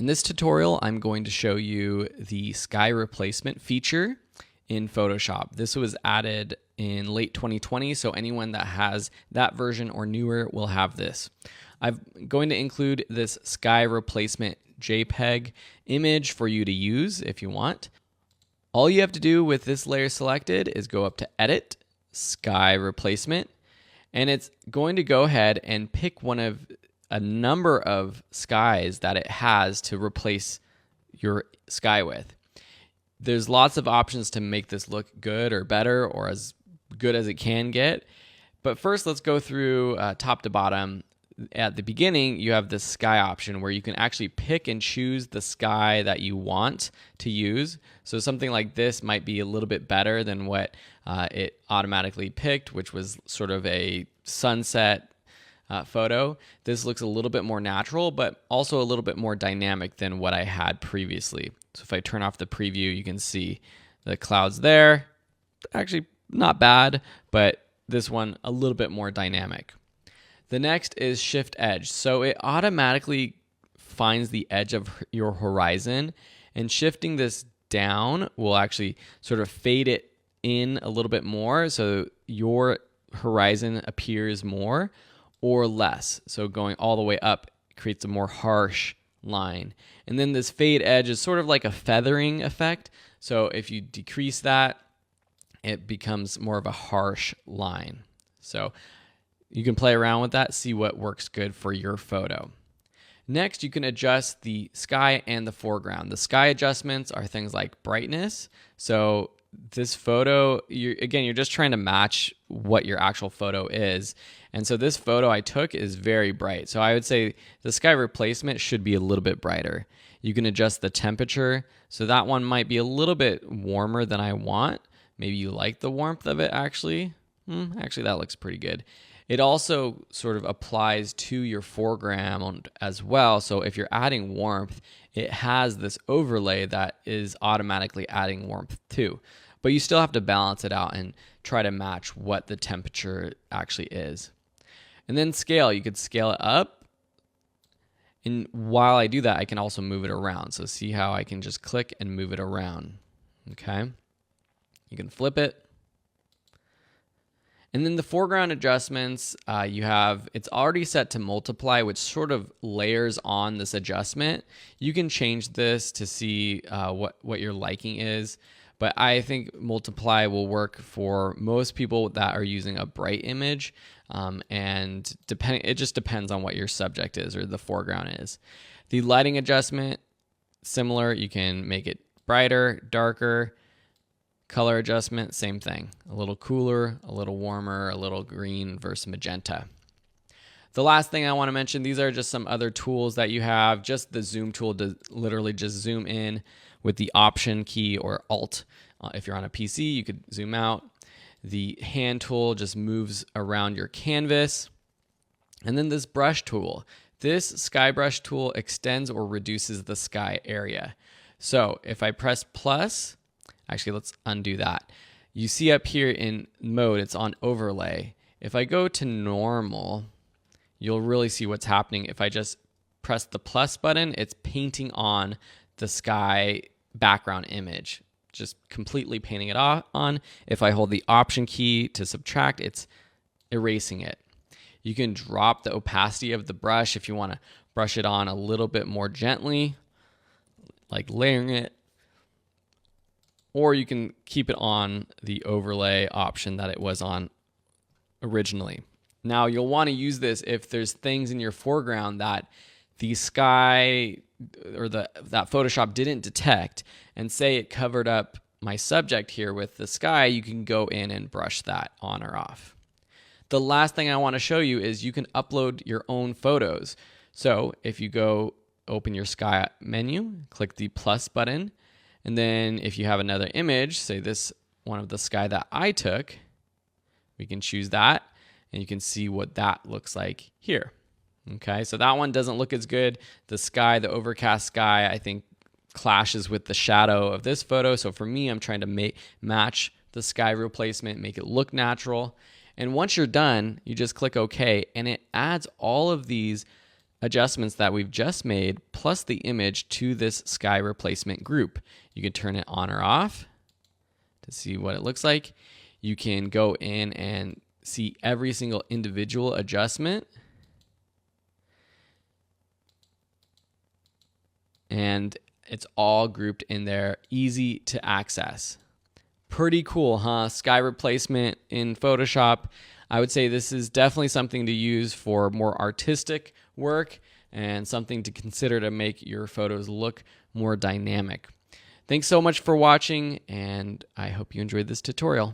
In this tutorial, I'm going to show you the sky replacement feature in Photoshop. This was added in late 2020, so anyone that has that version or newer will have this. I'm going to include this sky replacement JPEG image for you to use if you want. All you have to do with this layer selected is go up to Edit, Sky Replacement, and it's going to go ahead and pick one of a number of skies that it has to replace your sky with. There's lots of options to make this look good or better or as good as it can get. But first, let's go through top to bottom. At the beginning, you have this sky option where you can actually pick and choose the sky that you want to use. So something like this might be a little bit better than what it automatically picked, which was sort of a sunset photo. This looks a little bit more natural, but also a little bit more dynamic than what I had previously. So if I turn off the preview, you can see the clouds there. Actually, not bad, but this one a little bit more dynamic. The next is Shift Edge. So it automatically finds the edge of your horizon, and shifting this down will actually sort of fade it in a little bit more so your horizon appears more or less. So going all the way up creates a more harsh line. And then this fade edge is sort of like a feathering effect. So if you decrease that, it becomes more of a harsh line. So you can play around with that, see what works good for your photo. Next, you can adjust the sky and the foreground. The sky adjustments are things like brightness. So this photo, you're just trying to match what your actual photo is. And so this photo I took is very bright. So I would say the sky replacement should be a little bit brighter. You can adjust the temperature. So that one might be a little bit warmer than I want. Maybe you like the warmth of it actually. Actually, that looks pretty good. It also sort of applies to your foreground as well. So if you're adding warmth, it has this overlay that is automatically adding warmth too. But you still have to balance it out and try to match what the temperature actually is. And then scale, you could scale it up. And while I do that, I can also move it around. So see how I can just click and move it around. Okay. You can flip it. And then the foreground adjustments, it's already set to multiply, which sort of layers on this adjustment. You can change this to see what your liking is, but I think multiply will work for most people that are using a bright image, and it just depends on what your subject is or the foreground is. The lighting adjustment, similar, you can make it brighter, darker. Color adjustment, same thing. A little cooler, a little warmer, a little green versus magenta. The last thing I want to mention, these are just some other tools that you have. Just the zoom tool to literally just zoom in with the Option key or Alt. If you're on a PC, you could zoom out. The hand tool just moves around your canvas. And then this brush tool. This sky brush tool extends or reduces the sky area. So if I press plus, actually, let's undo that. You see up here in mode, it's on overlay. If I go to normal, you'll really see what's happening. If I just press the plus button, it's painting on the sky background image, just completely painting it on. If I hold the Option key to subtract, it's erasing it. You can drop the opacity of the brush if you want to brush it on a little bit more gently, like layering it. Or you can keep it on the overlay option that it was on originally. Now you'll want to use this if there's things in your foreground that the sky or that Photoshop didn't detect, and say it covered up my subject here with the sky, you can go in and brush that on or off. The last thing I want to show you is you can upload your own photos. So if you go open your sky menu, click the plus button, and then if you have another image, say this one of the sky that I took, we can choose that, and you can see what that looks like here. Okay, so that one doesn't look as good. The sky, the overcast sky, I think clashes with the shadow of this photo. So for me, I'm trying to match the sky replacement, make it look natural. And once you're done, you just click OK, and it adds all of these adjustments that we've just made plus the image to this sky replacement group. You can turn it on or off to see what it looks like. You can go in and see every single individual adjustment. And it's all grouped in there, easy to access. Pretty cool, huh? Sky replacement in Photoshop. I would say this is definitely something to use for more artistic work and something to consider to make your photos look more dynamic. Thanks so much for watching, and I hope you enjoyed this tutorial.